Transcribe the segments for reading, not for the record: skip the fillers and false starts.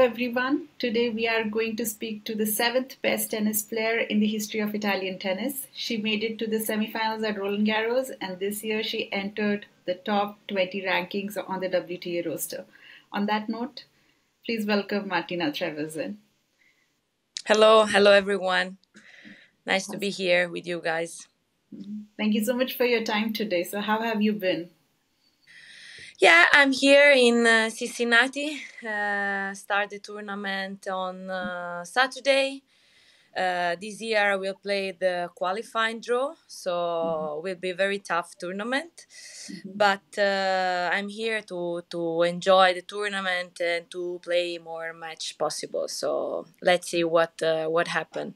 everyone. Today we are going to speak to the seventh best tennis player in the history of Italian tennis. She made it to the semifinals at Roland Garros, and this year she entered the top 20 rankings on the WTA roster. On that note, please welcome Martina Trevisan. Hello everyone. Nice to be here with you guys. Thank you so much for your time today. So how have you been? Yeah, I'm here in Cincinnati. Start the tournament on Saturday. This year I will play the qualifying draw, so it will be a very tough tournament. But I'm here to enjoy the tournament and to play more match possible. So let's see what happens.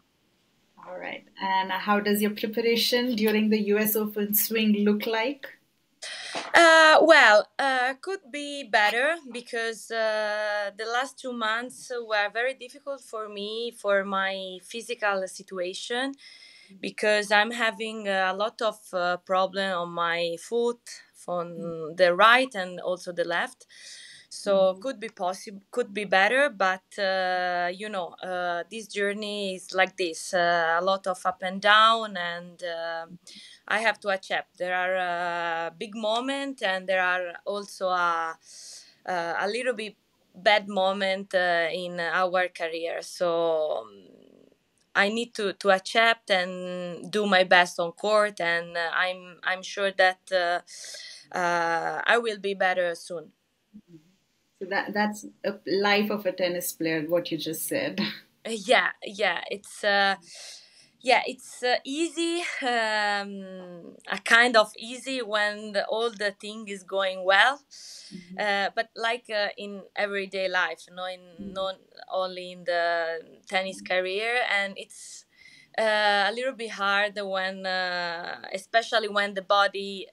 All right. And how does your preparation during the US Open swing look like? Could be better because the last 2 months were very difficult for me for my physical situation because I'm having a lot of problem on my foot from the right and also the left. So could be possible, could be better, but this journey is like this, a lot of up and down, and I have to accept. There are big moments, and there are also a little bit bad moment in our career. So I need to accept and do my best on court, and I'm sure that I will be better soon. So that's a life of a tennis player, what you just said. Yeah, it's easy, a kind of easy when all the thing is going well, but like in everyday life, not only in the tennis career, and it's a little bit hard when, especially when the body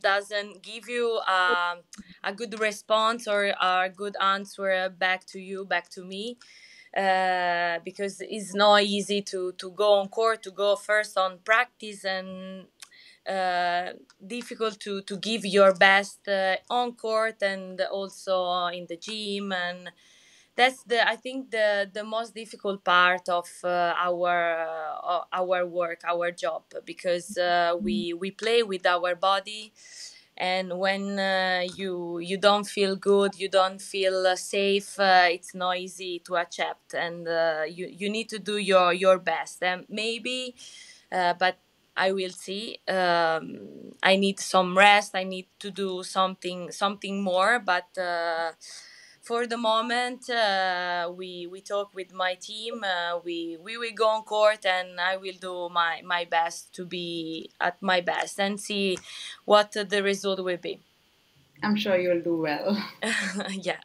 doesn't give you a good response or a good answer back to you, back to me. Because it's not easy to go on court, to go first on practice, and difficult to give your best on court and also in the gym. And that's I think the most difficult part of our work, our job, because we play with our body, and when you don't feel good, you don't feel safe, it's not easy to accept, and you need to do your best, and maybe but I will see. I need some rest, I need to do something more, but for the moment, we talk with my team. We will go on court, and I will do my best to be at my best and see what the result will be. I'm sure you'll do well. Yeah.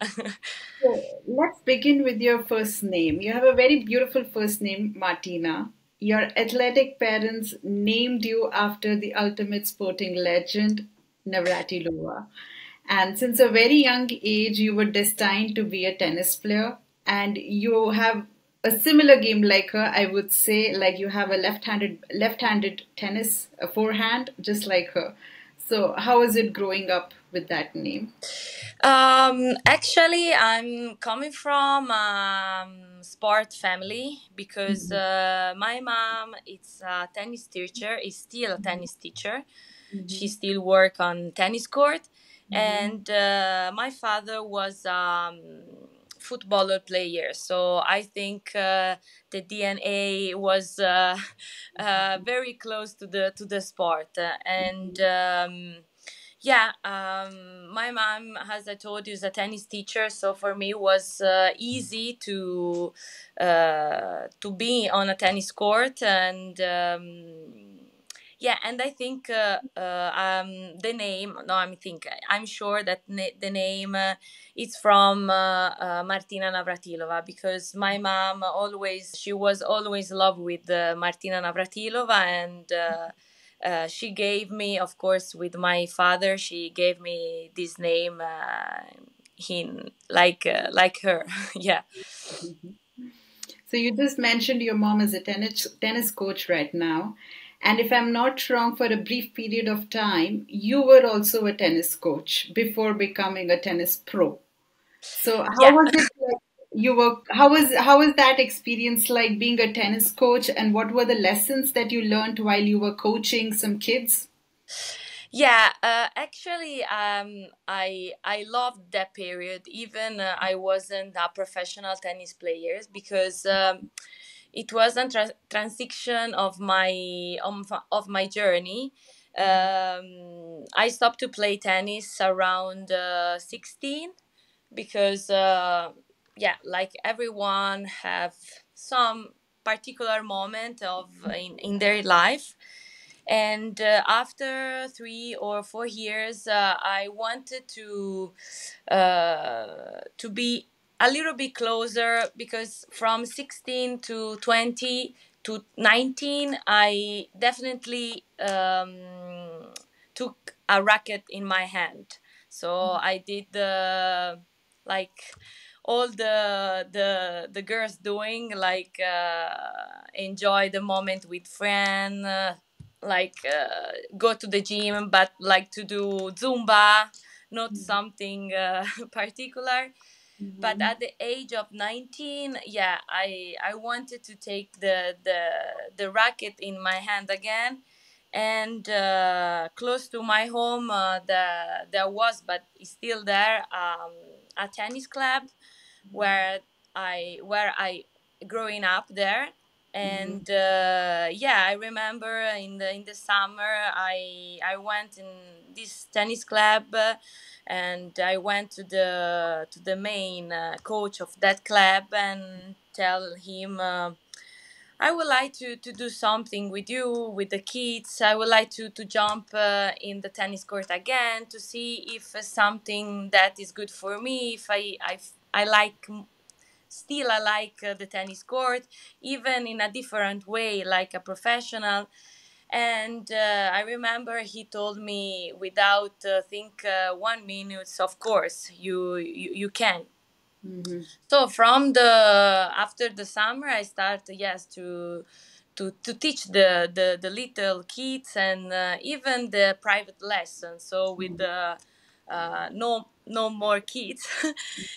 So let's begin with your first name. You have a very beautiful first name, Martina. Your athletic parents named you after the ultimate sporting legend, Navratilova. And since a very young age, you were destined to be a tennis player. And you have a similar game like her, I would say, like you have a left-handed tennis, a forehand, just like her. So how was it growing up with that name? Actually, I'm coming from sport family because my mom is a tennis teacher, is still a tennis teacher. She still work on tennis court, and my father was footballer player. So I think the DNA was very close to the sport, and. My mom, as I told you, is a tennis teacher, so for me it was easy to be on a tennis court, and and I think the name. No, I'm sure that the name is from Martina Navratilova, because my mom she was always in love with Martina Navratilova, and. She gave me, of course, with my father, she gave me this name, like her. Yeah. So you just mentioned your mom is a tennis coach right now. And if I'm not wrong, for a brief period of time, you were also a tennis coach before becoming a tennis pro. So how was it how was that experience like being a tennis coach, and what were the lessons that you learned while you were coaching some kids? Yeah, actually, I loved that period. Even I wasn't a professional tennis player because it was a transition of my journey. I stopped to play tennis around 16 because yeah, like everyone have some particular moment of in their life, and after 3 or 4 years I wanted to be a little bit closer, because from 16 to 20 to 19 I definitely took a racket in my hand. So I did the, like, all the girls doing, like enjoy the moment with friend, like go to the gym, but like to do zumba, not something particular. But Mm-hmm. at the age of 19, yeah, I wanted to take the racket in my hand again. And close to my home, there was, but it's still there, a tennis club where I growing up there. Mm-hmm. And yeah, I remember in the summer I went in this tennis club, and I went to the main coach of that club and tell him, I would like to do something with you, with the kids. I would like to jump in the tennis court again to see if something that is good for me, if I like, still I like the tennis court, even in a different way, like a professional. And I remember he told me without think 1 minute, of course you can. Mm-hmm. So from the after the summer I started, yes, to teach the little kids, and even the private lessons, so with the no more kids.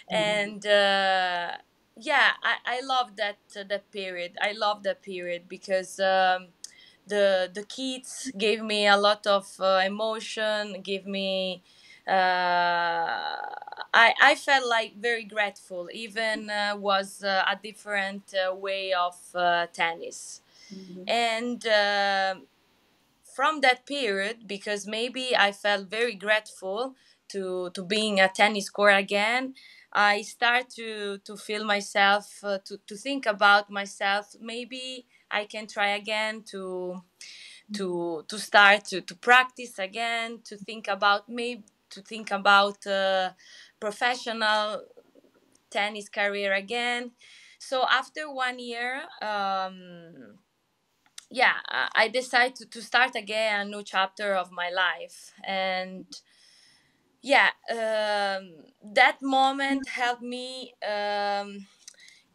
And yeah, I love that period. I love that period because the kids gave me a lot of emotion, gave me I felt like very grateful, even was a different way of tennis. Mm-hmm. And from that period, because maybe I felt very grateful to being a tennis court again, I start to feel myself, to think about myself, maybe I can try again to start to practice again, to think about, maybe to think about professional tennis career again. So after 1 year, yeah, I decided to start again a new chapter of my life. And yeah, that moment helped me,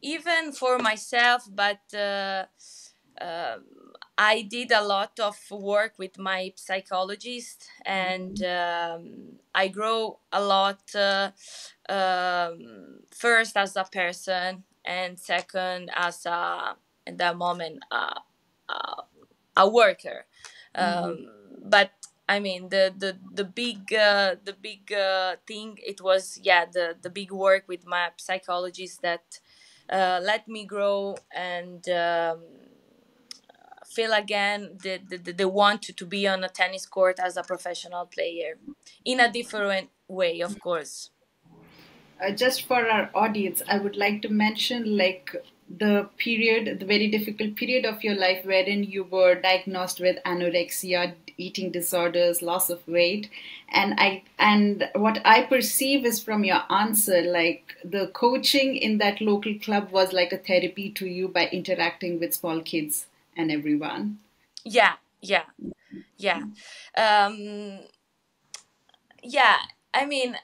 even for myself, but um I did a lot of work with my psychologist, and I grow a lot, first as a person, and second as in that moment, uh, a worker. Mm-hmm. But I mean, the big thing, it was, yeah, the big work with my psychologist that let me grow and feel again the want to be on a tennis court as a professional player in a different way, of course. Just for our audience, I would like to mention like the very difficult period of your life wherein you were diagnosed with anorexia, eating disorders, loss of weight, and what I perceive is from your answer, like the coaching in that local club was like a therapy to you by interacting with small kids and everyone. Yeah, yeah, yeah. um yeah, I mean,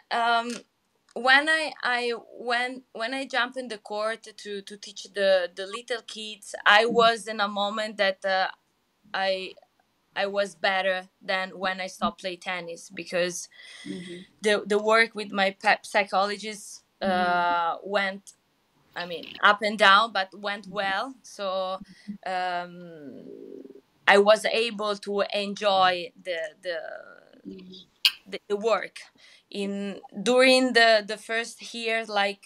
when I jump in the court to teach the little kids, I was in a moment that I I was better than when I stopped play tennis, because Mm-hmm. the work with my psychologist went I mean, up and down, but went well. So I was able to enjoy the work in during the first year, like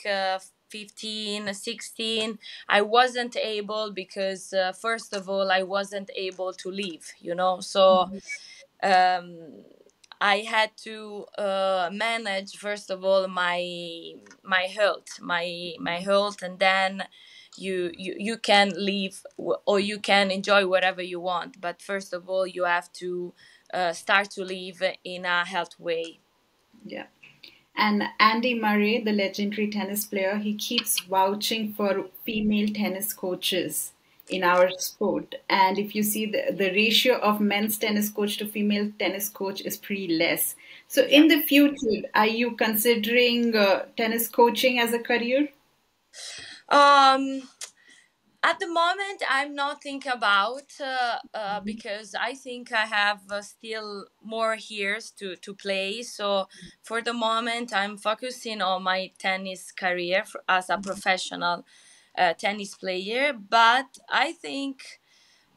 15, 16. I wasn't able because first of all, I wasn't able to leave, so um, I had to manage first of all my health, my health, and then you can leave or you can enjoy whatever you want. But first of all, you have to start to live in a health way. Yeah. And Andy Murray, the legendary tennis player, he keeps vouching for female tennis coaches in our sport. And if you see the ratio of men's tennis coach to female tennis coach is pretty less. So in the future, are you considering tennis coaching as a career? Um, At the moment, I'm not thinking about because I think I have still more years to play. So for the moment, I'm focusing on my tennis career as a professional tennis player. But I think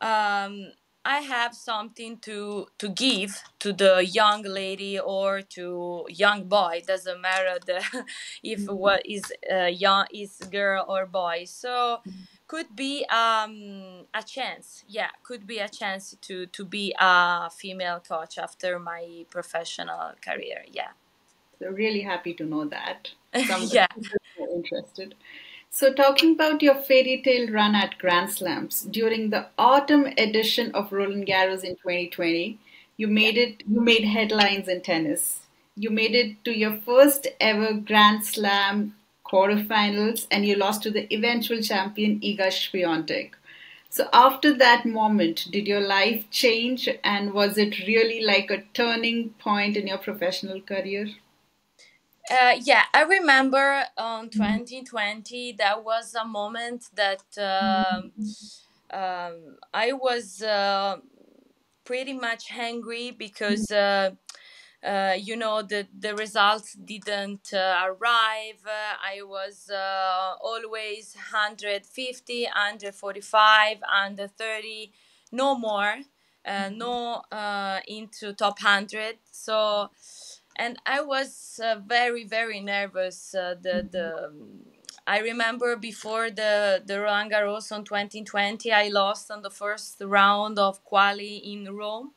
um, I have something to give to the young lady or to young boy. Doesn't matter if what is young is girl or boy. So could be a chance. Yeah, could be a chance to be a female coach after my professional career. Yeah. So really happy to know that. Some Yeah. people are interested. So, talking about your fairy tale run at Grand Slams during the autumn edition of Roland Garros in 2020, Yeah. you made headlines in tennis. You made it to your first ever Grand Slam quarterfinals, and you lost to the eventual champion Iga Świątek. So, after that moment, did your life change, and was it really like a turning point in your professional career? Yeah, I remember on 2020 that was a moment that I was pretty much angry because the results didn't arrive. I was always 150, under 45, under 30, no more, no into top 100. So and I was very very nervous. I remember before the Roland Garros on 2020, I lost on the first round of quali in Rome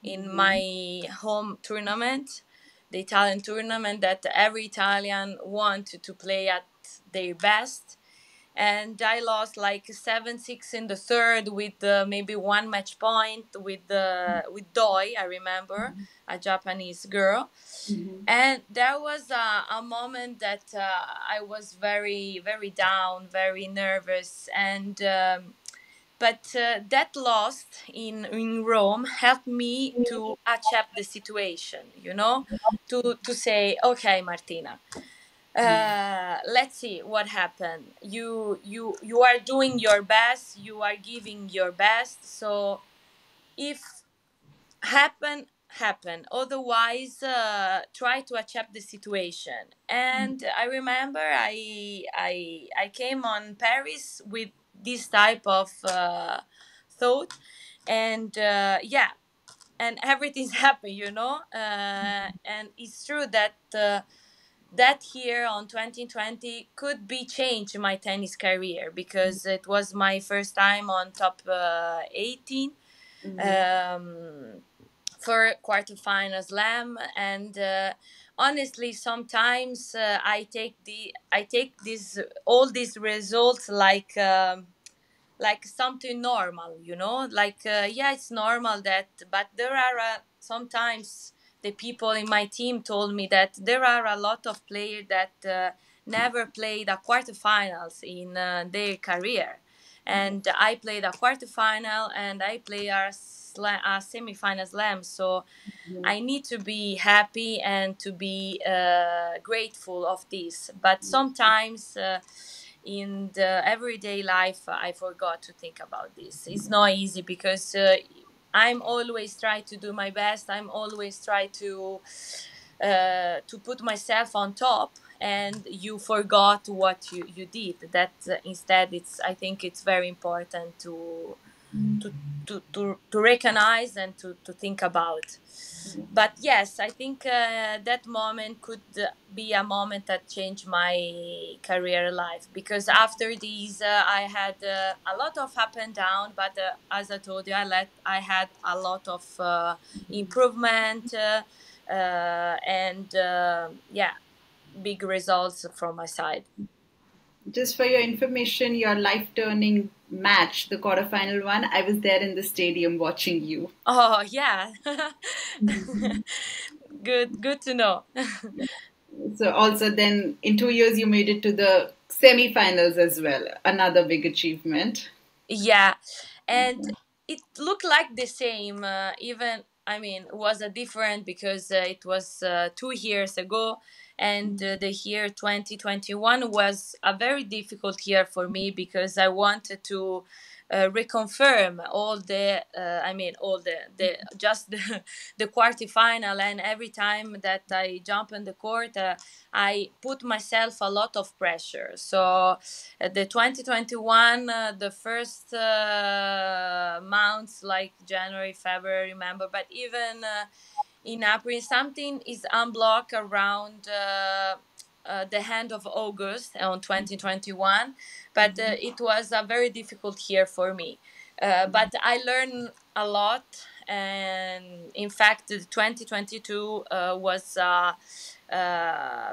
in my home tournament, the Italian tournament that every Italian wanted to play at their best. And I lost like 7-6 in the third with maybe one match point with Doi. I remember a Japanese girl, and there was a moment that I was very very down, very nervous, and but that loss in Rome helped me to accept the situation, to say, okay, Martina, let's see what happened. You are doing your best, you are giving your best. So if happen, otherwise try to accept the situation. And I remember I came on Paris with this type of thought, and yeah, and everything's happened, and it's true that that year on 2020 could be changed my tennis career because it was my first time on top 18 for quarterfinal slam. And honestly, sometimes I take this all these results like something normal, like yeah, it's normal that. But there are sometimes the people in my team told me that there are a lot of players that never played a quarterfinals in their career, and I played a quarterfinal and I play a semifinal slam. So I need to be happy and to be grateful of this. But sometimes in the everyday life, I forgot to think about this. It's not easy because I'm always try to do my best. I'm always try to put myself on top. and you forgot what you did. That instead, I think it's very important to to recognize and to think about. But yes, I think that moment could be a moment that changed my career life, because after these I had a lot of up and down, but as I told you, I had a lot of improvement and yeah, big results from my side. Just for your information, your life-turning match, the quarterfinal one, I was there in the stadium watching you. Oh yeah. Good to know. So also then in 2 years you made it to the semi-finals as well. Another big achievement. Yeah, and it looked like the same. Even I mean, was a different because it was 2 years ago, and the year 2021 was a very difficult year for me because I wanted to reconfirm all the I mean all the just the quarterfinal, and every time that I jump in the court I put myself a lot of pressure. So the 2021 the first months like January, February, remember, but even in April something is unblocked around the end of August on 2021, but it was a very difficult year for me. But I learned a lot, and in fact, 2022 was a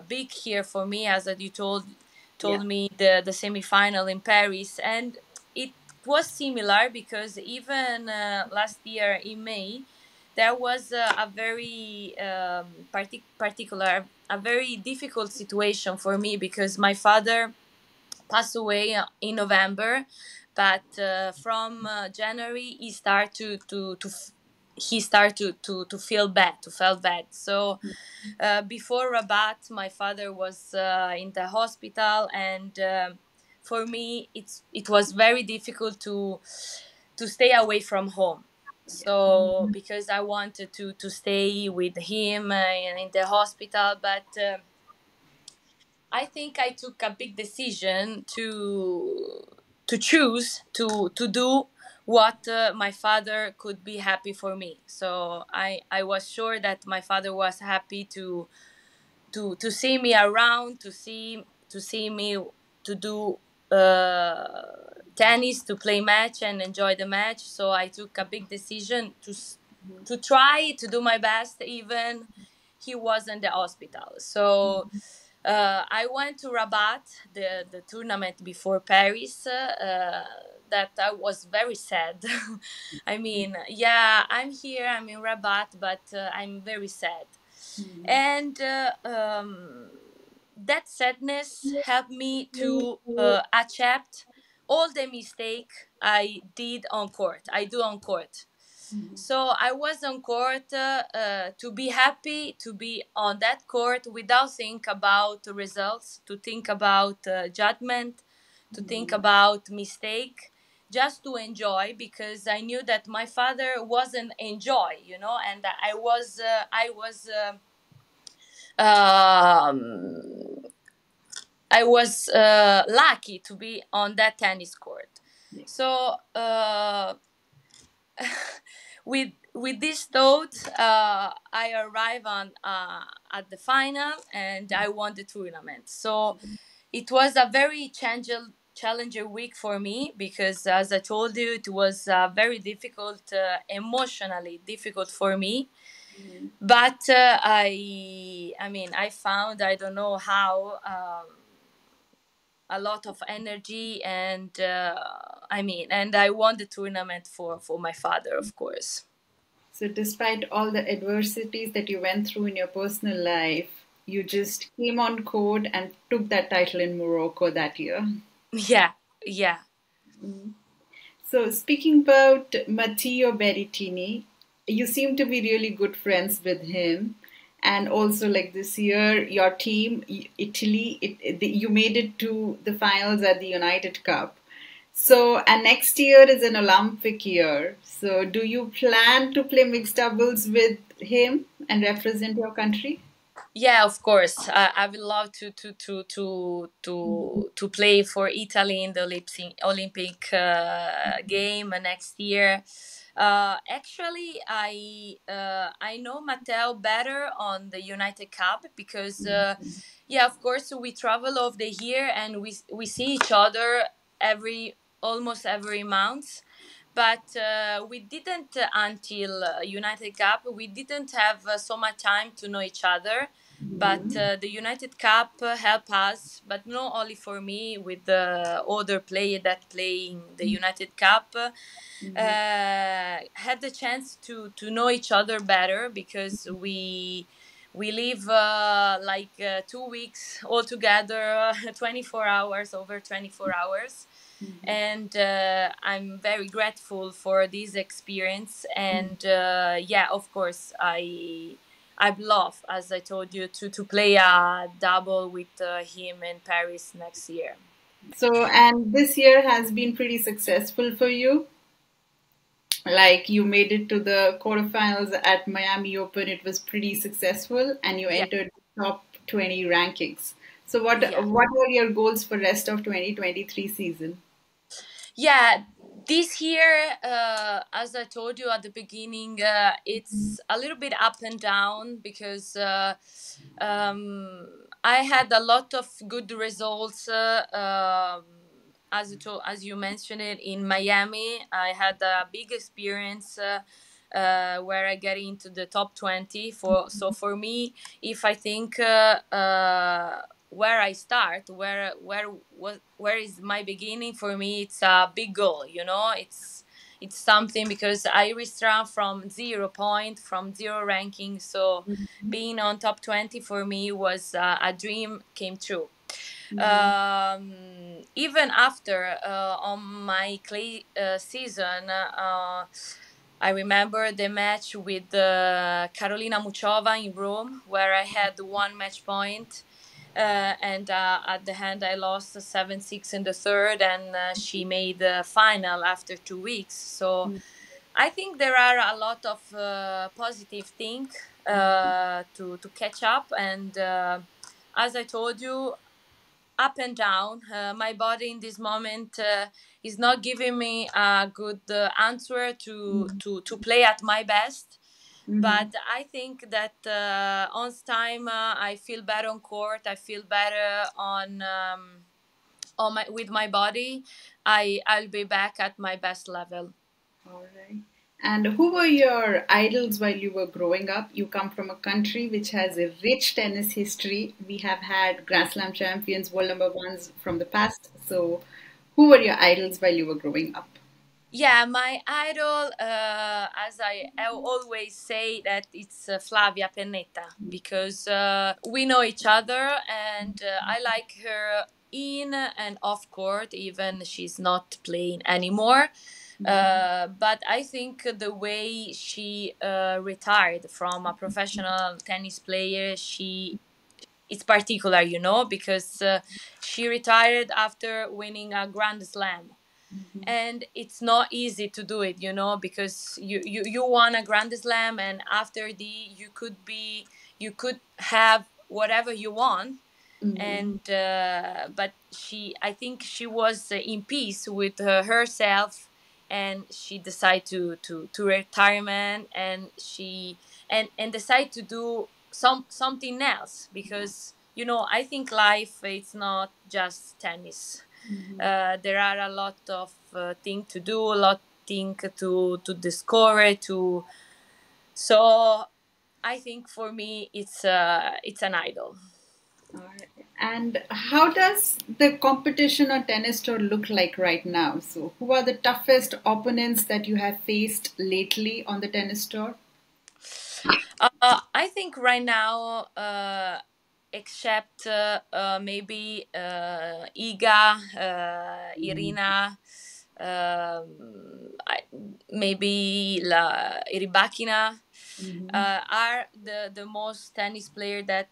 big year for me, as you told Yeah. me the semifinal in Paris, and it was similar because even last year in May there was a very particular, a very difficult situation for me because my father passed away in November, but from January he started he started to feel bad, to feel bad. So before Rabat, my father was in the hospital, and for me it was very difficult to stay away from home. So because I wanted to stay with him in the hospital, but I think I took a big decision to choose to do what my father could be happy for me. So I was sure that my father was happy to see me around, to see me to do tennis, to play match and enjoy the match. So I took a big decision to try to do my best, even he was in the hospital. So I went to Rabat, the tournament before Paris. That I was very sad. I mean, yeah, I'm here, I'm in Rabat, but I'm very sad. And that sadness helped me to accept all the mistake I did on court. I do on court. So I was on court to be happy to be on that court without think about the results, to think about judgment, to think about mistake, just to enjoy, because I knew that my father wasn't enjoy, you know, and um, I was lucky to be on that tennis court. So with this thought, I arrived on at the final and I won the tournament. So it was a very challenging week for me because, as I told you, it was very difficult, emotionally difficult for me. But I mean, I found, I don't know how, a lot of energy, and I mean, and I won the tournament for my father, of course. So despite all the adversities that you went through in your personal life, you just came on court and took that title in Morocco that year. Yeah, yeah. So speaking about Matteo Berretini, you seem to be really good friends with him. And also, like this year, your team, Italy, you made it to the finals at the United Cup. So, and next year is an Olympic year. So, do you plan to play mixed doubles with him and represent your country? Yeah, of course. I would love to play for Italy in the Olympic game next year. Actually, I know Matteo better on the United Cup because yeah, of course, we travel over the year and we see each other every almost every month. But we didn't until United Cup. We didn't have so much time to know each other. But the United Cup helped us, but not only for me, with the other player that play in the United Cup, had the chance to know each other better because we live like 2 weeks all together, 24 hours, over 24 hours. And I'm very grateful for this experience. And yeah, of course, I'd love, as I told you, to play a double with him in Paris next year. So, and this year has been pretty successful for you. Like you made it to the quarterfinals at Miami Open. It was pretty successful, and you Yeah, entered the top 20 rankings. So, yeah. what are your goals for rest of 2023 season? Yeah, this year, as I told you at the beginning, it's a little bit up and down because um, I had a lot of good results. As you mentioned it in Miami, I had a big experience. Where I get into the top 20 for me, if I think where I start, where is my beginning, for me it's a big goal. It's something because I restart from 0 point, from zero ranking. So being on top 20 for me was a dream came true. Even after on my clay season, I remember the match with Carolina Muchova in Rome, where I had one match point, and at the end I lost 7-6 in the third, and she made the final after 2 weeks. So I think there are a lot of positive things to catch up, and as I told you, up and down. My body in this moment is not giving me a good answer to play at my best. Mm-hmm. But I think that on time I feel better on court. I feel better on my with my body. I'll be back at my best level. All right. And who were your idols while you were growing up? You come from a country which has a rich tennis history. We have had Grand Slam champions, world number ones from the past. So, who were your idols while you were growing up? Yeah, my idol, as I always say, that it's Flavia Pennetta because we know each other, and I like her in and off court, even she's not playing anymore. But I think the way she retired from a professional tennis player, it's particular, because she retired after winning a Grand Slam, and it's not easy to do it, because you won a Grand Slam, and after you could have whatever you want. Mm-hmm. And but I think she was in peace with herself, and she decided to retirement, and she and decide to do something else, because I think life, it's not just tennis. There are a lot of things to do, a lot thing to discover. So I think for me it's an idol. All right. And how does the competition on tennis tour look like right now? So, who are the toughest opponents that you have faced lately on the tennis tour? I think right now, except maybe Iga, Irina, maybe Rybakina, Mm-hmm. are the most tennis player that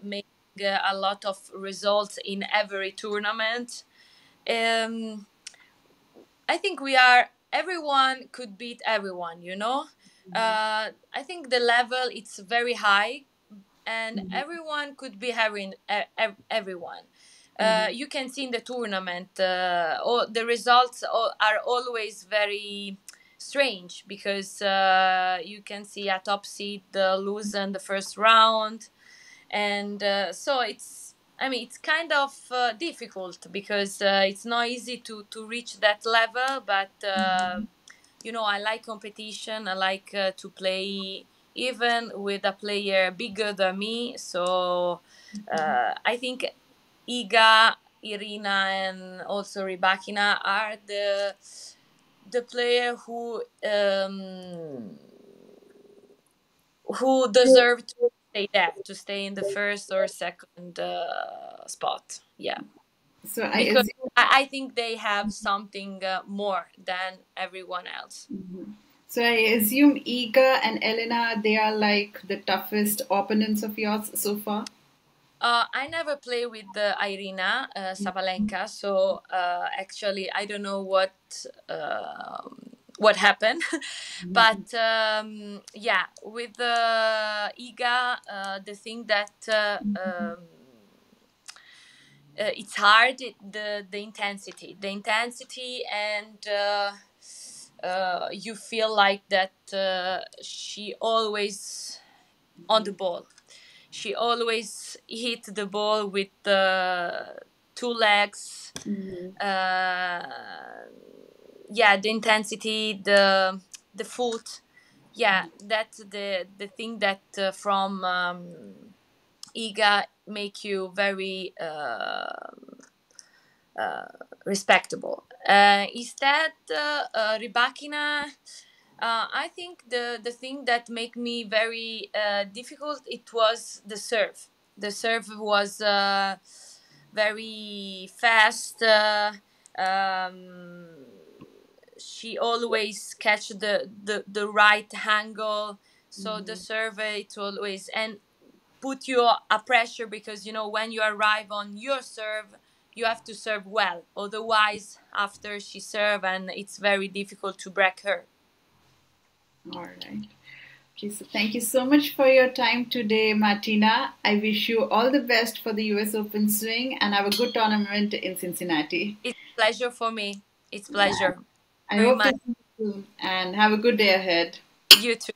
make a lot of results in every tournament. Um, I think everyone could beat everyone. I think the level it's very high, and everyone could be having everyone. You can see in the tournament, the results are always very strange, because you can see a top seed lose in the first round, and so it's kind of difficult, because it's not easy to reach that level, but I like competition. I like to play even with a player bigger than me. So I think Iga, Irina, and also Rybakina are the player who deserve to stay there, to stay in the first or second spot. Yeah. So because I think they have something more than everyone else. So I assume Iga and Elena, they are like the toughest opponents of yours so far? I never play with Irina Sabalenka, so actually I don't know what happened. But yeah, with Iga, the thing that it's hard, the intensity, and you feel like that she always on the ball. She always hit the ball with two legs. Yeah, the intensity, the foot. Yeah, that's the thing that from Iga make you very respectable. Instead, Rybakina, I think the thing that made me very difficult, it was the serve. The serve was very fast. She always catch the right angle. So the serve, it always and put you a pressure, because when you arrive on your serve, you have to serve well. Otherwise, after she serve, and it's very difficult to break her. All right. Okay, so thank you so much for your time today, Martina. I wish you all the best for the US Open swing, and have a good tournament in Cincinnati. It's a pleasure for me. It's a pleasure. I Very hope to much. see you soon, and have a good day ahead. You too.